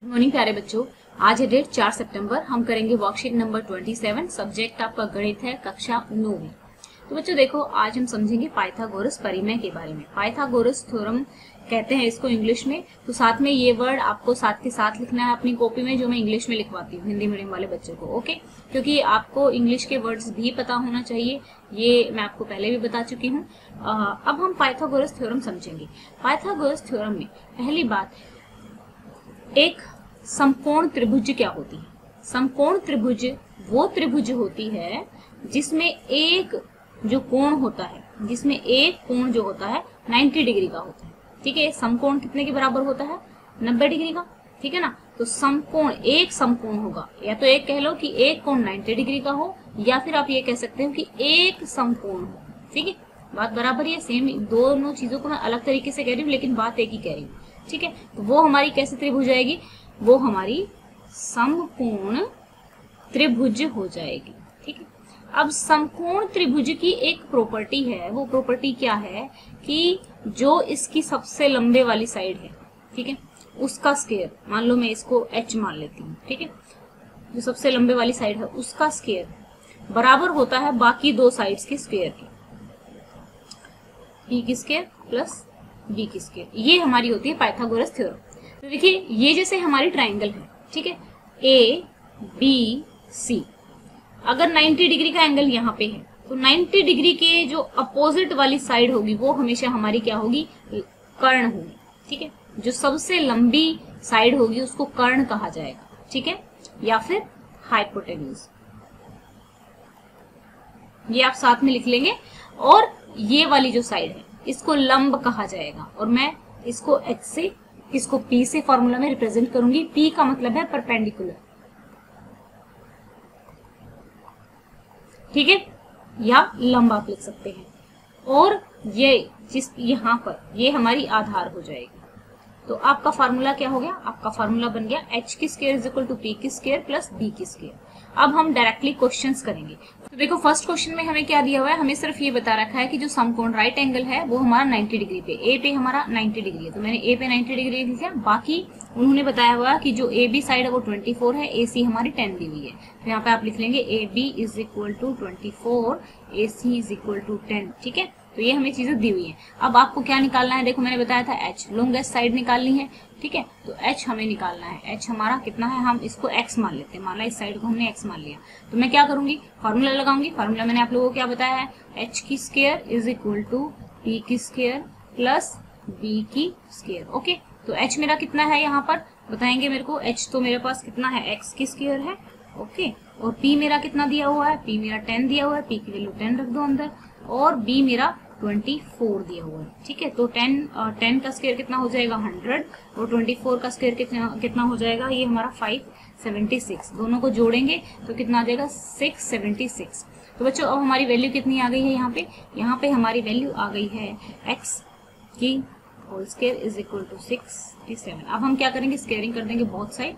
Morning प्यारे बच्चों, आज है डेट 4 सितंबर। हम करेंगे वर्कशीट नंबर 27। सब्जेक्ट आपका गणित है, कक्षा 9वीं। तो बच्चों देखो, आज हम समझेंगे पाइथागोरस परिमेय के बारे में। पाइथागोरस थ्योरम कहते हैं इसको इंग्लिश में। तो साथ में ये वर्ड आपको साथ के साथ लिखना है अपनी कॉपी में, जो मैं इंग्लिश में लिखवाती हूँ हिंदी मीडियम वाले बच्चों को। ओके, क्योंकि आपको इंग्लिश के वर्ड्स भी पता होना चाहिए, ये मैं आपको पहले भी बता चुकी हूँ। अब हम पाइथागोरस थ्योरम समझेंगे। पाइथागोरस थ्योरम में पहली बात, एक समकोण त्रिभुज क्या होती है। समकोण त्रिभुज वो त्रिभुज होती है जिसमें एक जो कोण होता है, जिसमें एक कोण जो होता है 90 डिग्री का होता है। ठीक है, समकोण कितने के बराबर होता है? 90 डिग्री का। ठीक है ना, तो समकोण एक समकोण होगा, या तो एक कह लो कि एक कोण 90 डिग्री का हो, या फिर आप ये कह सकते हो कि एक समकोण हो। ठीक है, बात बराबर है, सेम। दोनों चीजों को मैं अलग तरीके से कह रही हूँ, लेकिन बात एक ही कह रही हूँ। ठीक है, तो वो हमारी कैसे त्रिभुज आएगी? वो हमारी समकोण त्रिभुज हो जाएगी। ठीक है, अब समकोण त्रिभुज की एक प्रॉपर्टी है। वो प्रॉपर्टी क्या है कि जो इसकी सबसे लंबे वाली साइड है, ठीक है, उसका स्क्वायर, मान लो मैं इसको h मान लेती हूँ। ठीक है, जो सबसे लंबे वाली साइड है उसका स्क्वायर बराबर होता है बाकी दो साइड्स के स्क्वायर के, p की स्क्वायर प्लस b की स्क्वायर। ये हमारी होती है पाइथागोरस थ्योरम। तो देखिए, ये जैसे हमारी ट्राइंगल है, ठीक है, ए बी सी। अगर 90 डिग्री का एंगल यहाँ पे है, तो 90 डिग्री के जो अपोजिट वाली साइड होगी वो हमेशा हमारी क्या होगी? कर्ण होगी। ठीक है, जो सबसे लंबी साइड होगी उसको कर्ण कहा जाएगा। ठीक है, या फिर हाइपोटेन्यूज, ये आप साथ में लिख लेंगे। और ये वाली जो साइड है इसको लंब कहा जाएगा, और मैं इसको h से, इसको p से फॉर्मूला में रिप्रेजेंट करूंगी। p का मतलब है परपेंडिकुलर। ठीक है, या लंब आप लिख सकते हैं। और ये जिस यहाँ पर ये हमारी आधार हो जाएगी। तो आपका फार्मूला क्या हो गया? आपका फार्मूला बन गया h की square is equal to p की स्क्वायर प्लस b की स्क्वायर। अब हम डायरेक्टली क्वेश्चंस करेंगे। तो देखो, फर्स्ट क्वेश्चन में हमें क्या दिया हुआ है? हमें सिर्फ ये बता रखा है कि जो समकोण राइट एंगल है वो हमारा 90 डिग्री पे, ए पे हमारा 90 डिग्री है, तो मैंने ए पे 90 डिग्री लिख दिया। बाकी उन्होंने बताया हुआ कि जो ए बी साइड है वो 24 है, ए सी हमारी 10 दी हुई है। तो यहाँ पे आप लिख लेंगे A B is equal to 24, A C is equal to 10। ठीक है, तो ये हमें चीजें दी हुई है। अब आपको क्या निकालना है? देखो, मैंने बताया था h, लॉन्गेस्ट साइड निकालनी है। ठीक है, तो h हमें निकालना है। h हमारा कितना है? हम इसको x मान लेते हैं। मान ला इस साइड को हमने x मान लिया, तो मैं क्या करूंगी? फार्मूला लगाऊंगी। फार्मूला मैंने आप लोगों को क्या बताया है? h की square is equal to p की स्क्वायर प्लस b की स्क्वायर। ओके, तो h मेरा कितना है यहाँ पर बताएंगे मेरे को? h तो मेरे पास कितना है? x की स्क्वायर है। ओके, और p मेरा कितना दिया हुआ है? p मेरा 10 दिया हुआ है, p की वैल्यू 10 रख दो अंदर, और b मेरा 24 दिया हुआ है। ठीक है, तो 10 का स्क्वायर कितना हो जाएगा? 100, और 24 का स्क्वायर कितना हो जाएगा? ये हमारा 576। दोनों को जोड़ेंगे तो कितना आ जाएगा? 676। तो बच्चों, अब हमारी वैल्यू कितनी आ गई है यहाँ पे? यहाँ पे हमारी वैल्यू आ गई है x की whole square is equal to 67। अब हम क्या करेंगे? स्क्वायरिंग कर देंगे बोथ साइड,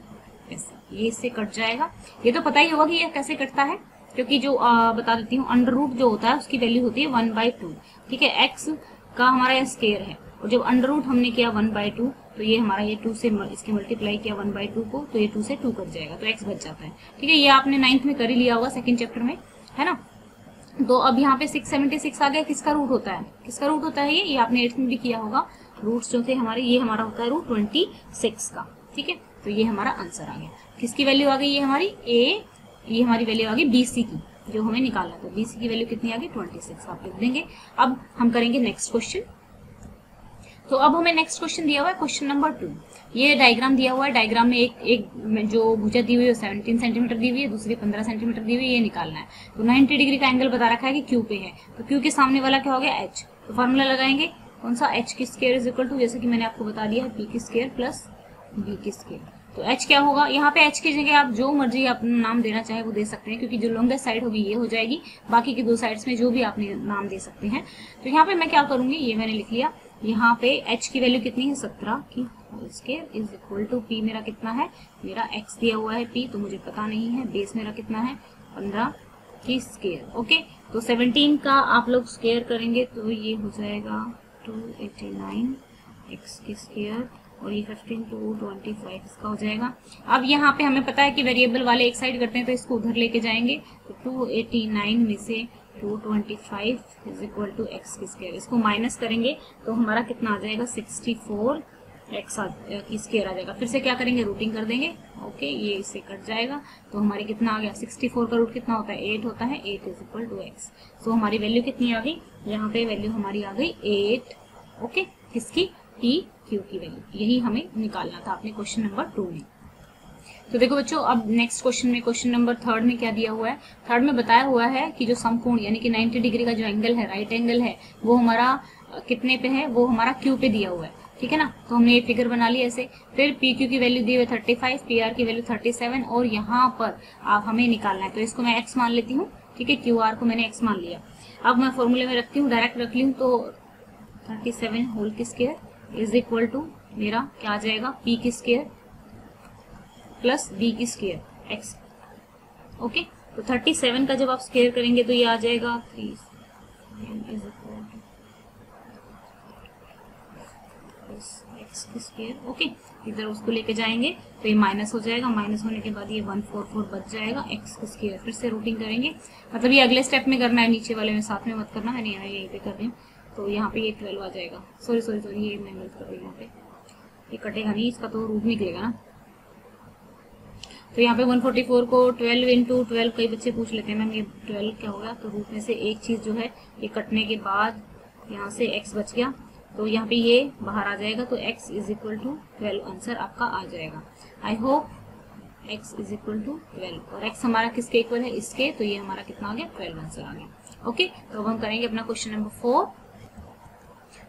ऐसे ये इससे कट जाएगा। ये तो पता ही होगा कि ये कैसे कटता है, क्योंकि जो बता देती हूँ, अंडर रूट जो होता है उसकी वैल्यू होती है 1/2। ठीक है, x का हमारा यह स्क्वायर है, और जब अंडर रूट हमने किया 1/2, तो ये हमारा ये 2 से इसकी मल्टीप्लाई किया 1/2 को, तो ये 2 से 2 कट जाएगा, तो x बच जाता है। ठीक है, ये आपने 9th में कर ही लिया होगा, सेकंड चैप्टर में, है ना। तो अब यहाँ पे 676 आ गया। किसका रूट होता है? किसका रूट होता है? ये आपने 8th में भी किया होगा। रूट्स जो थे हमारे, ये हमारा होता है रूट 26 का। ठीक है, तो ये हमारा आंसर आ गया। किसकी वैल्यू आ गई? ये हमारी ये हमारी वैल्यू आ गई BC की, जो हमें निकालना था। BC की वैल्यू कितनी आ गई? 26 आप लिख देंगे। अब हम करेंगे नेक्स्ट क्वेश्चन। तो अब हमें नेक्स्ट क्वेश्चन दिया हुआ है, क्वेश्चन नंबर 2। ये डायग्राम दिया हुआ है। डायग्राम में एक जो भुजा दी हुई है 17 सेंटीमीटर दी हुई है, दूसरी 15 सेंटीमीटर दी हुई है, ये निकालना है। तो 90 डिग्री का एंगल बता रखा है कि Q पे है, तो Q के सामने वाला क्या हो गया? H। तो फॉर्मूला लगाएंगे कौन सा? h की स्क्वायर इज इक्वल टू, जैसे कि मैंने आपको बता दिया है, p की स्क्वायर प्लस b की स्क्वायर। तो h क्या होगा? यहाँ पे h की जगह आप जो मर्जी अपना नाम देना चाहे वो दे सकते हैं, क्योंकि जो लॉन्गेस्ट साइड होगी ये हो जाएगी, बाकी की दो साइड्स में जो भी आपने नाम दे सकते हैं। तो यहाँ पे मैं क्या करूंगी? ये मैंने लिख लिया। यहाँ पे h की वैल्यू कितनी है? 17 की whole square is equal to p मेरा कितना है? मेरा x दिया हुआ है p, तो मुझे पता नहीं है। बेस मेरा कितना है? 15 की स्क्वायर। ओके, तो 17 का आप लोग स्क्वायर करेंगे तो ये हो जाएगा 289 x की स्क्वायर और ये 15 to 25 इसका हो जाएगा। अब यहाँ पे हमें पता है कि वेरिएबल वाले एक साइड करते हैं तो इसको उधर लेके जाएंगे, तो 289 में से 225 इज इक्वल टू एक्स की स्क्वायर, इसको माइनस करेंगे तो हमारा कितना आ जाएगा 64 एक्स की स्क्वायर आ जाएगा। फिर से क्या करेंगे, रूटिंग कर देंगे। ओके, ये इससे कट जाएगा तो हमारी कितना आ गया 64 का रूट कितना होता है 8 होता है, 8 इज इक्वल टू एक्स। तो हमारी वैल्यू कितनी आ गई, यहाँ पे वैल्यू हमारी आ गई 8। ओके, किसकी, पी क्यू की वैल्यू, यही हमें निकालना था अपने क्वेश्चन नंबर 2 में। तो देखो बच्चों, अब नेक्स्ट क्वेश्चन में, क्वेश्चन नंबर 3 में क्या दिया हुआ है, 3 में बताया हुआ है कि जो समकोण यानी कि 90 डिग्री का जो एंगल है, राइट एंगल है, वो हमारा कितने पे है, वो हमारा क्यू पे दिया हुआ है। ठीक है ना, तो हमने ये फिगर बना ली ऐसे। फिर पी क्यू की वैल्यू दी हुई 35, पी आर की वैल्यू 37 और यहाँ पर आप हमें निकालना है, तो इसको मैं एक्स मान लेती हूँ। ठीक है, क्यू आर को मैंने एक्स मान लिया। अब मैं फॉर्मूले में रखती हूँ, डायरेक्ट रख ली हूँ, तो 37 होल की स्क्वायर इज इक्वल टू मेरा क्या आ जाएगा, पी की स्क्वायर प्लस बी की स्क्वायर एक्स। ओके, तो 37 का जब आप स्क्वायर करेंगे तो ये आ जाएगा 3 इज इक्वल टू एक्स की स्क्वायर। ओके, इधर उसको लेके जाएंगे तो ये माइनस हो जाएगा, माइनस होने के बाद ये 144 बच जाएगा एक्स की स्क्वायर। फिर से रूटिंग करेंगे, मतलब ये अगले स्टेप में करना है, नीचे वाले में साथ में मत करना है, नहीं यहीं पे कर रही हूँ। तो यहाँ पे ये 12 आ जाएगा, सॉरी ये मैं गलत कर रही हूँ, यहाँ पे ये कटेगा नहीं, इसका तो रूट निकलेगा ना। तो यहाँ पे 144 को 12 इंटू 12, कई बच्चे पूछ लेते हैं मैम ये 12 क्या होगा, तो रूट में से एक चीज जो है ये कटने के बाद यहाँ से x बच गया, तो यहाँ पे ये बाहर आ जाएगा, तो x is equal to 12 answer आपका आ जाएगा। I hope x is equal to 12, और x हमारा किसके इक्वल है, इसके, तो ये हमारा कितना आ गया 12 आंसर आ गया। ओके, तो अब हम करेंगे अपना क्वेश्चन नंबर 4।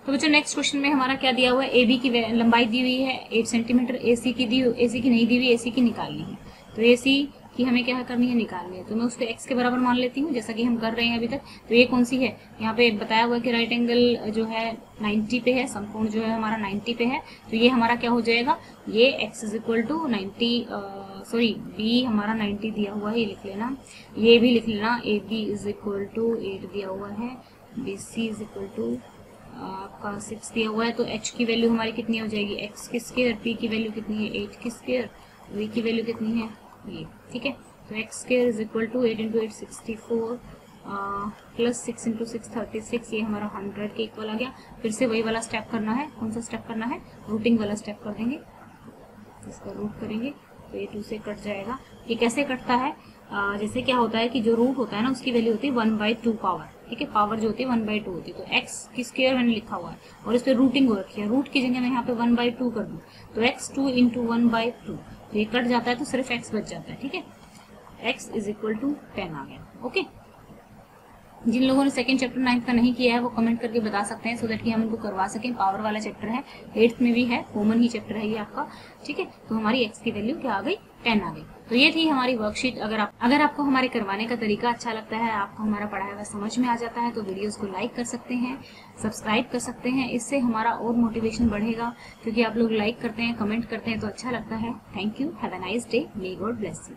तो बच्चों नेक्स्ट क्वेश्चन में हमारा क्या दिया हुआ है, ए बी की लंबाई दी हुई है 8 सेंटीमीटर, ए सी की नहीं दी हुई, ए सी की निकालनी है। तो ए सी की हमें क्या करनी है, निकालनी है, तो मैं उसको x के बराबर मान लेती हूँ, जैसा कि हम कर रहे हैं अभी तक। तो ये कौन सी है, यहाँ पे बताया हुआ है कि राइट एंगल जो है 90 पे है, समकोण जो है हमारा 90 पे है, तो ये हमारा क्या हो जाएगा, ये x is equal to 90, sorry b हमारा 90 दिया हुआ है, ये लिख लेना, ये भी लिख लेना, A B is equal to 8 दिया हुआ है, B C is equal to आपका 6 दिया हुआ है। तो h की वैल्यू हमारी कितनी हो जाएगी, x की स्क्वायर, p की वैल्यू कितनी है 8 की स्क्वायर, v की वैल्यू कितनी है ये। ठीक है, तो x square is equal to 8 into 8 64 plus 6 into 6 36, ये हमारा 100 के इक्वल आ गया। फिर से वही वाला स्टेप करना है, कौन सा स्टेप करना है, रूटिंग वाला स्टेप कर देंगे, इसका रूट करेंगे तो ये 2 से कट जाएगा। ये कैसे कटता है, जैसे क्या होता है कि जो रूट होता है ना उसकी वैल्यू होती है 1/2 पावर। ठीक है, पावर जो होती है 1/2 होती है, तो x की स्क्वायर मैंने लिखा हुआ है और इस पे रूटिंग हो रखी है, रूट की जगह मैं यहाँ पे 1/2 कर दूं, तो x 2 इंटू 1/2, तो ये कट जाता है तो सिर्फ x बच जाता है। ठीक है, x इज इक्वल टू 10 आ गया। ओके, जिन लोगों ने सेकंड चैप्टर 9th का नहीं किया है वो कमेंट करके बता सकते हैं, सो दैट कि हम इनको करवा सकें। पावर वाला चैप्टर है, 8th में भी है, कॉमन ही चैप्टर है ये आपका। ठीक है, तो हमारी x की वैल्यू क्या आ गई, 10 आ गई। तो ये थी हमारी वर्कशीट। अगर आपको हमारे करवाने का तरीका अच्छा लगता है, आपको हमारा पढ़ाया हुआ समझ में आ जाता है, तो वीडियोस को लाइक कर सकते हैं, सब्सक्राइब कर सकते हैं, इससे हमारा और मोटिवेशन बढ़ेगा, क्योंकि आप लोग लाइक करते हैं, कमेंट करते हैं तो अच्छा लगता है। Thank you, have a nice day, may God bless you.